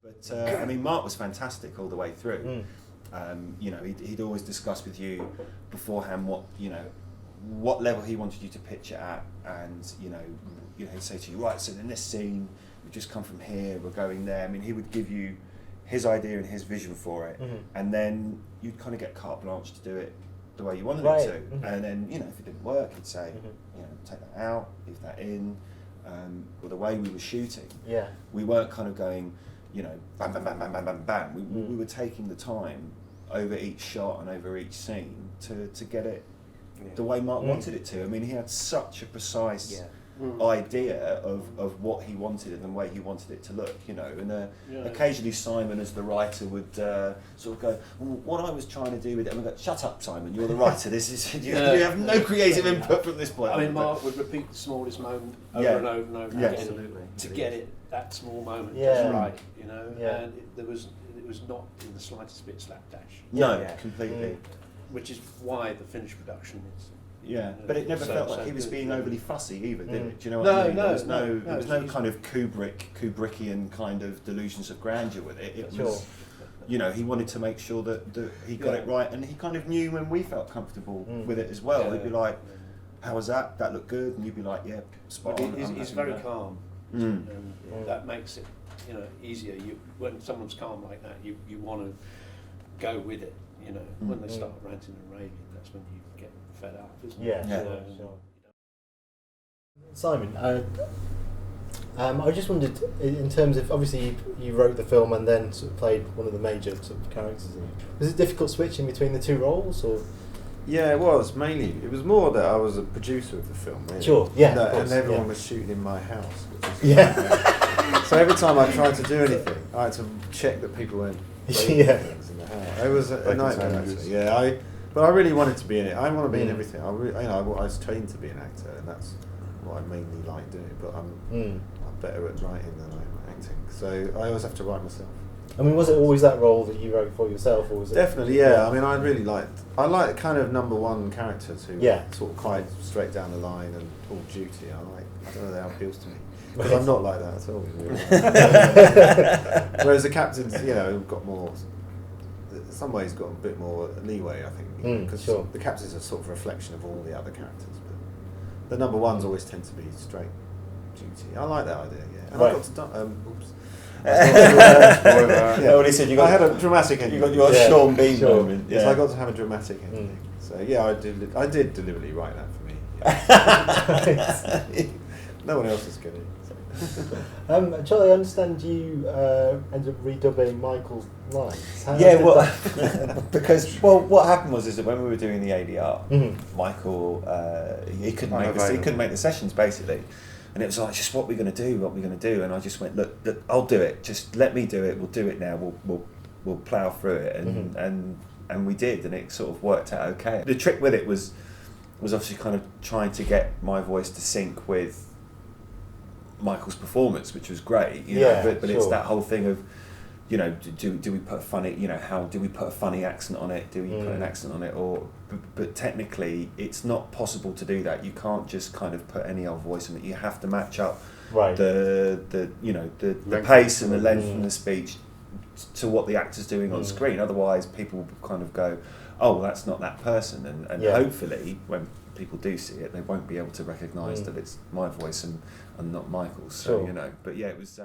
But I mean, Mark was fantastic all the way through. You know, he'd always discuss with you beforehand what level he wanted you to pitch it at, and he'd say to you, right, so in this scene we've just come from here, we're going there. I mean, he would give you his idea and his vision for it, and then you'd kind of get carte blanche to do it the way you wanted it to. And then if it didn't work, he'd say, take that out, leave that in. Or the way we were shooting, we weren't kind of going, bam, bam, bam, bam, bam, bam, bam. We were taking the time over each shot and over each scene to get it the way Mark wanted it to. I mean, he had such a precise idea of what he wanted and the way he wanted it to look, and occasionally Simon as the writer would sort of go, well, what I was trying to do with it, and I go, shut up Simon, you're the writer, this is you have no creative input from this point. I mean, Mark would repeat the smallest moment over and over and over again to get it, that small moment just right, and it was not in the slightest bit slapdash. No, completely. Which is why the finished production is. But it never felt like he was being overly fussy either, did it? Do you know what I mean? There was no kind of Kubrickian kind of delusions of grandeur with it. It was, he wanted to make sure that he got it right, and he kind of knew when we felt comfortable with it as well. He'd be like, "How was that? That looked good," and you'd be like, "Yeah, spot on." He's very calm, and that makes it easier. When someone's calm like that, you want to go with it. When they start ranting and raving, that's when you get fed up, isn't it? Sure. Simon, I just wondered, in terms of, obviously you wrote the film and then sort of played one of the major sort of characters in it. Was it difficult switching between the two roles, or? Yeah, it was. Mainly, it was more that I was a producer of the film. Really. Sure, and everyone was shooting in my house. Which is so every time I tried to do anything, I had to check that people weren't breaking things in the house. It was a nightmare, actually. But I really wanted to be in it. I want to be in everything. I was trained to be an actor, and that's what I mainly like doing. But I'm better at writing than I'm acting. So I always have to write myself. I mean, was it always that role that you wrote for yourself, or was it? Definitely, yeah. I mean, I like kind of number one characters who are sort of quite straight down the line and all duty. I don't know, that appeals to me. Because I'm not like that at all. Really. Whereas the captains, got more. In some ways, got a bit more leeway, I think, because the captains are sort of a reflection of all the other characters. But the number ones always tend to be straight duty. I like that idea. Yeah. And I got to. Well, he said I had a dramatic ending. You got your Sean Bean moment. Yes, I got to have a dramatic ending. So I did deliberately write that for me. No one else is going to. Charlie, I understand you ended up redubbing Michael's lines. Because what happened was that when we were doing the ADR, Michael he couldn't make the sessions basically, and it was like, just what we're going to do, and I just went, look, I'll do it. Just let me do it. We'll do it now. We'll plough through it, and we did, and it sort of worked out okay. The trick with it was obviously kind of trying to get my voice to sync with Michael's performance, which was great, but it's that whole thing of, do we put a funny, how do we put a funny accent on it? Do we put an accent on it, but technically it's not possible to do that. You can't just kind of put any old voice on it. You have to match up the pace and the length and the speech to what the actor's doing on screen. Otherwise, people will kind of go, oh, well, that's not that person, and hopefully when people do see it, they won't be able to recognise that it's my voice and not Michael's. So but yeah, it was.